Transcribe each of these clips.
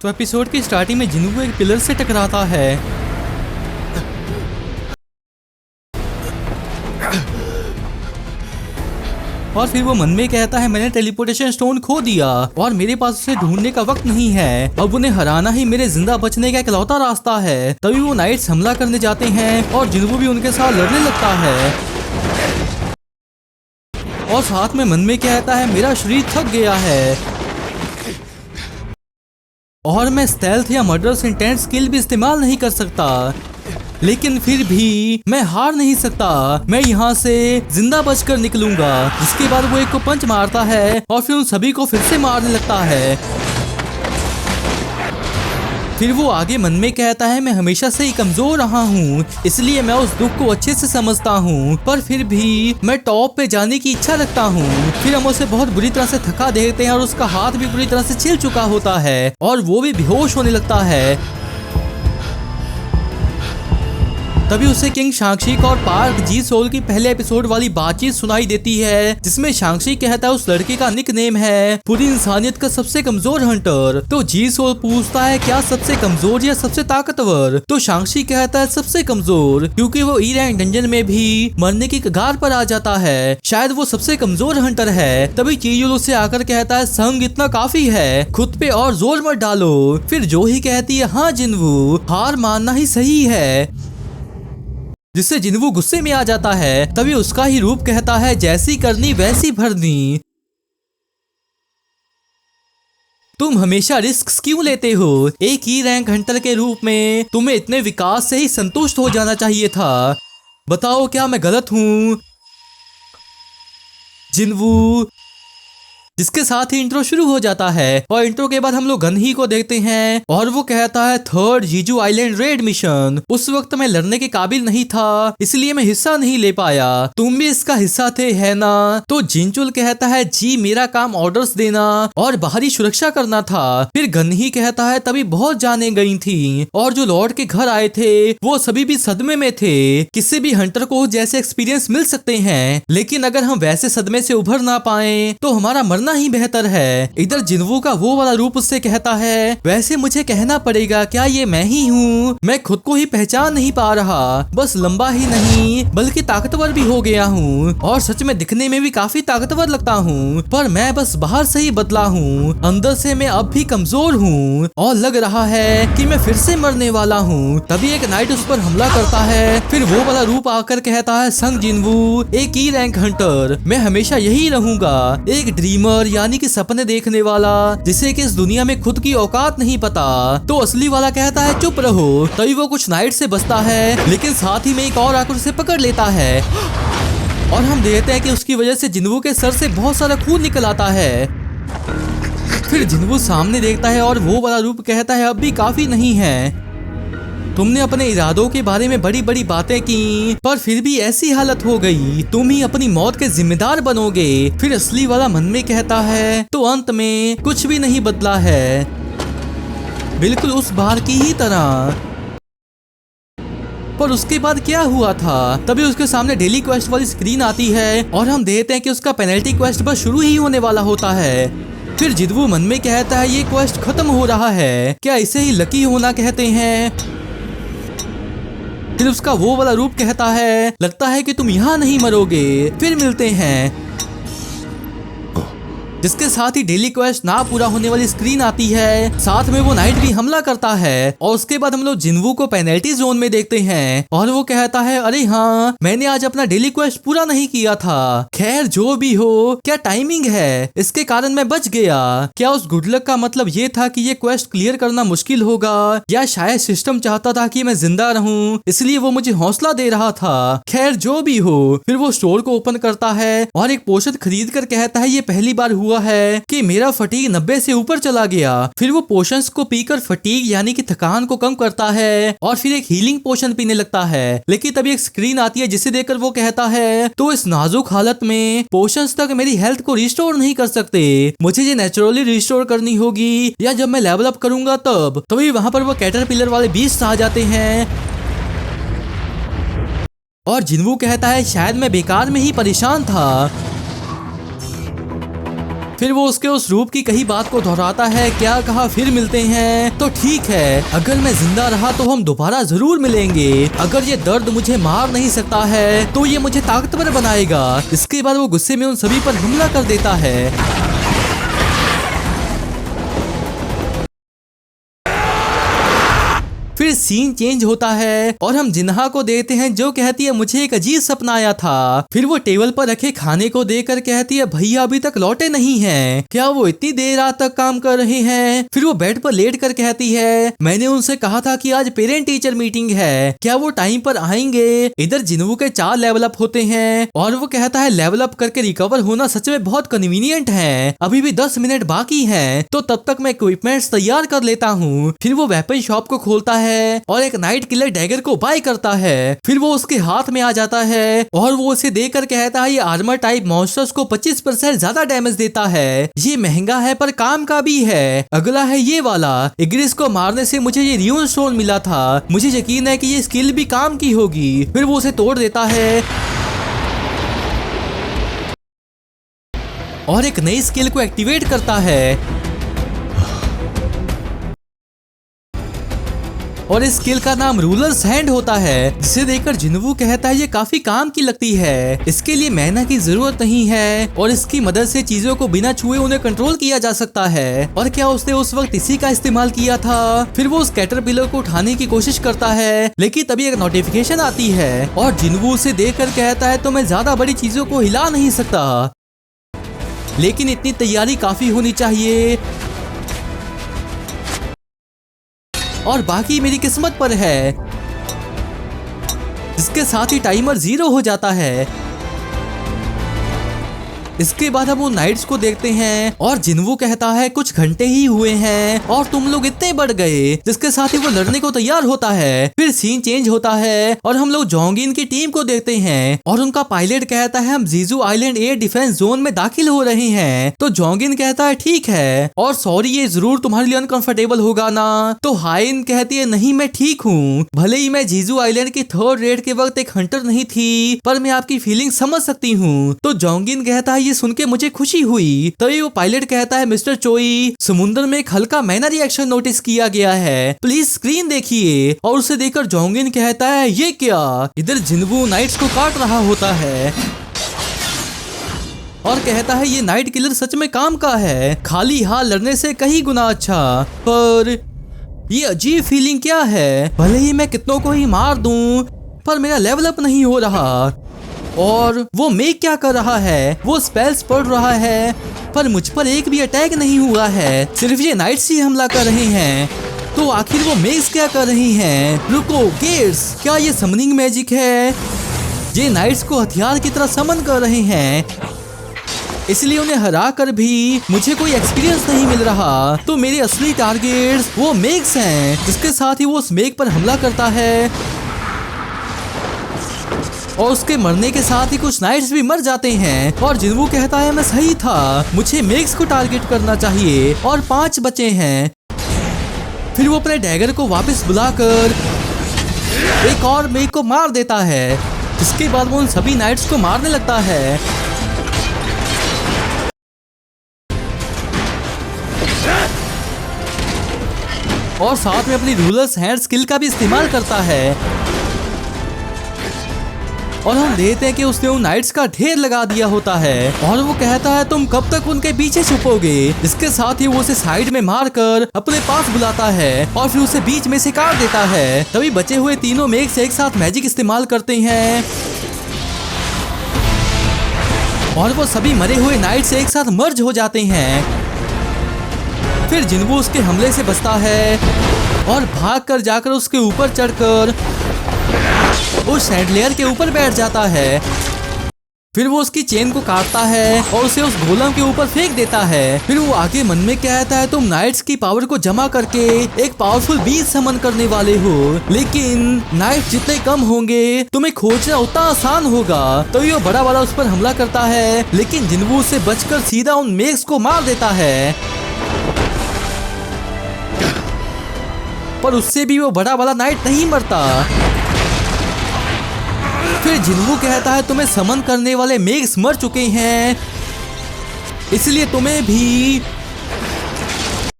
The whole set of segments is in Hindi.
तो एपिसोड की स्टार्टिंग में जिन्वू एक पिलर से टकराता है और फिर वो मन में कहता है मैंने टेलीपोर्टेशन स्टोन खो दिया और मेरे पास उसे ढूंढने का वक्त नहीं है। अब उन्हें हराना ही मेरे जिंदा बचने का इकलौता रास्ता है। तभी वो नाइट्स हमला करने जाते हैं और जिन्वू भी उनके साथ लड़ने लगता है और साथ में मन में कहता है मेरा शरीर थक गया है और मैं स्टेल्थ या मर्डरस इंटेंट स्किल भी इस्तेमाल नहीं कर सकता, लेकिन फिर भी मैं हार नहीं सकता। मैं यहाँ से जिंदा बचकर निकलूंगा। जिसके बाद वो एक को पंच मारता है और फिर उन सभी को फिर से मारने लगता है। फिर वो आगे मन में कहता है मैं हमेशा से ही कमजोर रहा हूँ, इसलिए मैं उस दुख को अच्छे से समझता हूँ, पर फिर भी मैं टॉप पे जाने की इच्छा रखता हूँ। फिर हम उसे बहुत बुरी तरह से थका देखते हैं और उसका हाथ भी बुरी तरह से छिल चुका होता है और वो भी बेहोश होने लगता है। तभी उसे किंग शांगशी और पार्क जी सोल की पहले एपिसोड वाली बातचीत सुनाई देती है, जिसमें शांगशी कहता है उस लड़के का निक नेम है पूरी इंसानियत का सबसे कमजोर हंटर। तो जी सोल पूछता है क्या सबसे कमजोर या सबसे ताकतवर? तो शांगशी कहता है सबसे कमजोर, क्योंकि वो ई रैंक डंजन में भी मरने की कगार पर आ जाता है। शायद वो सबसे कमजोर हंटर है। तभी चीजुल उसे आकर कहता है संग इतना काफी है, खुद पे और जोर मत डालो। फिर जो ही कहती है हाँ जिन्वू, हार मानना ही सही है, जिससे जिन्वू गुस्से में आ जाता है। तभी उसका ही रूप कहता है जैसी करनी वैसी भरनी। तुम हमेशा रिस्क क्यों लेते हो? एक ही रैंक हंटर के रूप में तुम्हें इतने विकास से ही संतुष्ट हो जाना चाहिए था। बताओ क्या मैं गलत हूँ? जिन्वू, जिसके साथ ही इंट्रो शुरू हो जाता है और इंट्रो के बाद हम लोग गन ही को देखते हैं और वो कहता है थर्ड जीजू आइलैंड रेड मिशन। उस वक्त मैं लड़ने के काबिल नहीं था, इसलिए मैं हिस्सा नहीं ले पाया। तुम भी इसका हिस्सा थे है ना? तो जिनचुल कहता है जी मेरा काम ऑर्डर्स देना और बाहरी सुरक्षा करना था। फिर गन ही कहता है तभी बहुत जाने गई थी और जो लॉर्ड के घर आए थे वो सभी भी सदमे में थे। किसी भी हंटर को जैसे एक्सपीरियंस मिल सकते हैं, लेकिन अगर हम वैसे सदमे से उभर ना पाए तो हमारा मरना ही बेहतर है। इधर जिन्वू का वो वाला रूप उससे कहता है वैसे मुझे कहना पड़ेगा क्या ये मैं ही हूँ? मैं खुद को ही पहचान नहीं पा रहा। बस लंबा ही नहीं बल्कि ताकतवर भी हो गया हूँ और सच में दिखने में भी काफी ताकतवर लगता हूँ, पर मैं बस बाहर से ही बदला हूँ, अंदर से मैं अब भी कमजोर हूँ और लग रहा है कि मैं फिर से मरने वाला हूँ। तभी एक नाइट उस पर हमला करता है। फिर वो वाला रूप आकर कहता है संग जिन्वू, एक ई रैंक हंटर, मैं हमेशा यही रहूंगा, एक ड्रीमर यानी कि सपने देखने वाला जिसे कि इस दुनिया में खुद की औकात नहीं पता। तो असली वाला कहता है चुप रहो। तभी वो कुछ नाइट से बचता है, लेकिन साथ ही में एक और आकर उसे पकड़ लेता है और हम देखते हैं कि उसकी वजह से जिन्वू के सर से बहुत सारा खून निकल आता है। फिर जिन्वू सामने देखता है और वो वाला रूप कहता है अब भी काफी नहीं है, तुमने अपने इरादों के बारे में बड़ी बड़ी बातें की पर फिर भी ऐसी हालत हो गई, तुम ही अपनी मौत के जिम्मेदार बनोगे। फिर असली वाला मन में कहता है तो अंत में कुछ भी नहीं बदला है, बिल्कुल उस बार की ही तरह। पर उसके बाद क्या हुआ था? तभी उसके सामने डेली क्वेस्ट वाली स्क्रीन आती है और हम देखते हैं कि उसका पेनल्टी क्वेस्ट बस शुरू ही होने वाला होता है। फिर जिन्वू मन में कहता है ये क्वेस्ट खत्म हो रहा है, क्या इसे ही लकी होना कहते हैं? फिर उसका वो वाला रूप कहता है लगता है कि तुम यहाँ नहीं मरोगे, फिर मिलते हैं। जिसके साथ ही डेली क्वेस्ट ना पूरा होने वाली स्क्रीन आती है। साथ में वो नाइट भी हमला करता है और उसके बाद हम लोग जिन्वू को पेनल्टी जोन में देखते हैं और वो कहता है अरे हाँ मैंने आज अपना डेली क्वेस्ट पूरा नहीं किया था। खैर जो भी हो, क्या टाइमिंग है, इसके कारण मैं बच गया। क्या उस गुड लक का मतलब ये था कि ये क्वेस्ट क्लियर करना मुश्किल होगा, या शायद सिस्टम चाहता था कि मैं जिंदा रहूं इसलिए वो मुझे हौसला दे रहा था। खैर जो भी हो, फिर वो स्टोर को ओपन करता है और एक पोशन खरीद कर कहता है ये पहली बार हुआ है कि मेरा फटीग 90 से ऊपर चला गया। फिर वो पोशंस को पीकर फटीग यानी कि थकान को कम करता है और फिर एक हीलिंग पोशन पीने लगता है। लेकिन तभी एक स्क्रीन आती है जिसे देखकर वो कहता है तो इस नाजुक हालत में पोशंस तक मेरी हेल्थ को रिस्टोर नहीं कर सकते, मुझे ये नेचुरली रिस्टोर करनी होगी या जब मैं लेवल अप करूंगा तब। तभी वहां पर वो कैटरपिलर वाले बीस्ट आ जाते हैं और जिन्वू कहता है शायद मैं बेकार में ही परेशान था। फिर वो उसके उस रूप की कही बात को दोहराता है, क्या कहा फिर मिलते हैं। तो ठीक है, अगर मैं जिंदा रहा तो हम दोबारा जरूर मिलेंगे। अगर ये दर्द मुझे मार नहीं सकता है तो ये मुझे ताकतवर बनाएगा। इसके बाद वो गुस्से में उन सभी पर हमला कर देता है। फिर सीन चेंज होता है और हम जिन्हा को देखते हैं जो कहती है मुझे एक अजीब सपना आया था। फिर वो टेबल पर रखे खाने को देखकर कहती है भैया अभी तक लौटे नहीं हैं, क्या वो इतनी देर रात तक काम कर रहे हैं। फिर वो बेड पर लेट कर कहती है मैंने उनसे कहा था कि आज पेरेंट टीचर मीटिंग है, क्या वो टाइम पर आएंगे। इधर जिन्हू के 4 लेवल अप होते हैं और वो कहता है लेवल अप करके रिकवर होना सच में बहुत कन्वीनियंट है। अभी भी 10 मिनट बाकी है तो तब तक मैं इक्विपमेंट्स तैयार कर लेता हूँ। फिर वो वेपन शॉप को खोलता है और एक नाइट किलर डैगर को बाय करता है। फिर वो उसके हाथ में आ जाता है और वो उसे देखकर कहता है ये आर्मर टाइप मॉन्स्टर्स को 25% ज्यादा डैमेज देता है। ये महंगा है पर काम का भी है। अगला है ये वाला, इग्रिस को मारने से मुझे ये रियून स्टोन मिला था, मुझे यकीन है कि ये स्किल भी काम की होगी। फिर वो उसे तोड़ देता है और एक नई स्किल को एक्टिवेट करता है और इस स्किल का नाम रूलर्स हैंड होता है, जिसे देखकर जिन्वू कहता है ये काफी काम की लगती है, इसके लिए मैना की जरूरत नहीं है और इसकी मदद से चीजों को बिना छुए उन्हें कंट्रोल किया जा सकता है। और क्या उसने उस वक्त इसी का इस्तेमाल किया था। फिर वो उस कैटरपिलर को उठाने की कोशिश करता है लेकिन तभी एक नोटिफिकेशन आती है और जिन्वू उसे देखकर कहता है तो मैं ज्यादा बड़ी चीजों को हिला नहीं सकता, लेकिन इतनी तैयारी काफी होनी चाहिए और बाकी मेरी किस्मत पर है। इसके साथ ही टाइमर 0 हो जाता है। इसके बाद हम वो नाइट्स को देखते हैं और जिन्वू कहता है कुछ घंटे ही हुए हैं और तुम लोग इतने बढ़ गए, जिसके साथ ही वो लड़ने को तैयार होता है। फिर सीन चेंज होता है और हम लोग जोंगिन की टीम को देखते हैं और उनका पायलट कहता है हम जीजू आइलैंड एयर डिफेंस जोन में दाखिल हो रहे हैं। तो जोंगिन कहता है ठीक है और सॉरी ये जरूर तुम्हारे लिए अनकंफर्टेबल होगा ना। तो हाइन कहती है नहीं मैं ठीक हूँ, भले ही मैं जीजू आइलैंड की 3rd रेड के वक्त एक हंटर नहीं थी पर मैं आपकी फीलिंग समझ सकती हूँ। तो जोंगिन कहता है ये सुन के मुझे खुशी हुई। तभी वो पायलट कहता है मिस्टर चोई समुद्र में एक हल्का मैना रिएक्शन नोटिस किया गया है, प्लीज स्क्रीन देखिए। और उसे देखकर जोंगिन कहता है ये क्या। इधर जिन्वू नाइट्स को काट रहा होता है और कहता है ये नाइट किलर सच में काम का है, खाली हाथ लड़ने से कहीं गुना अच्छा। पर ये अजीब फीलिंग क्या है, भले ही मैं कितनों को ही मार दूं पर मेरा लेवल अप नहीं हो रहा। और वो मेक क्या कर रहा है, वो स्पेल्स पढ़ रहा है पर मुझ पर एक भी अटैक नहीं हुआ है, सिर्फ ये नाइट्स ही हमला कर रहे हैं। तो आखिर वो मेक्स क्या कर रही हैं? रुको गेट्स, क्या ये समनिंग मैजिक है? ये नाइट्स को हथियार की तरह समन कर रहे हैं, इसलिए उन्हें हरा कर भी मुझे कोई एक्सपीरियंस नहीं मिल रहा। तो मेरे असली टारगेट्स वो मेक्स हैं, जिसके साथ ही वो उस मेक पर हमला करता है और उसके मरने के साथ ही कुछ नाइट्स भी मर जाते हैं। और जिन्वू कहता है मैं सही था, मुझे मेक्स को टारगेट करना चाहिए और 5 बचे हैं। फिर वो अपने डैगर को वापस बुलाकर एक और मेक को मार देता है। इसके बाद वो उन सभी नाइट्स को मारने लगता है और साथ में अपनी रूलर्स हैंड स्किल का भी इस्तेमाल करता है। और हम देखते हैं कि उसने उन नाइट्स का ढेर लगा दिया होता है और वो कहता है तुम कब तक उनके पीछे छुपोगे। इसके साथ ही वो उसे साइड में मारकर अपने पास बुलाता है और फिर उसे बीच में से काट देता है। तभी बचे हुए तीनों मेक्स एक साथ मैजिक इस्तेमाल करते हैं और वो सभी मरे हुए नाइट्स एक साथ मर्ज हो जाते हैं। फिर जिन्वू उसके हमले से बचता है और भागकर जाकर उसके ऊपर चढ़कर उस सैंडलेयर के ऊपर बैठ जाता है। फिर वो उसकी चेन को काटता है और उसे उस गोलम के ऊपर फेंक देता है। फिर वो आगे मन में कहता है तुम नाइट्स की पावर को जमा करके एक पावरफुल बीस्ट समन करने वाले हो, लेकिन नाइट्स जितने कम होंगे तुम्हें खोजना उतना आसान होगा। तो ये बड़ा वाला उस पर हमला करता है, लेकिन जिन्वू से बचकर सीधा उन मेक्स को मार देता है। पर उससे भी वो बड़ा वाला नाइट नहीं मरता। फिर जिन्वू कहता है तुम्हें समन करने वाले मेक्स मर चुके हैं इसलिए तुम्हें भी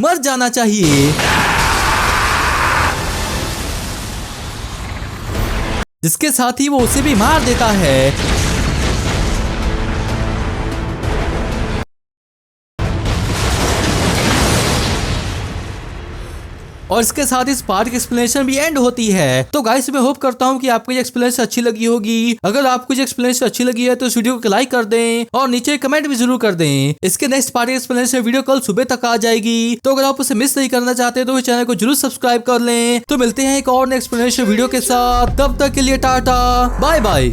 मर जाना चाहिए। जिसके साथ ही वो उसे भी मार देता है। और इसके साथ इस पार्ट की एक्सप्लेनेशन भी एंड होती है। तो गाइस मैं होप करता हूँ कि आपको ये एक्सप्लेनेशन अच्छी लगी होगी। अगर आपको ये एक्सप्लेनेशन अच्छी लगी है तो इस वीडियो को लाइक कर दें और नीचे कमेंट भी जरूर कर दें। इसके नेक्स्ट पार्ट की एक्सप्लेनेशन वीडियो कल सुबह तक आ जाएगी। तो अगर आप उसे मिस नहीं करना चाहते तो इस चैनल को जरूर सब्सक्राइब कर लें। तो मिलते हैं एक और एक्सप्लेनेशन वीडियो के साथ, तब तक के लिए टाटा बाय बाय।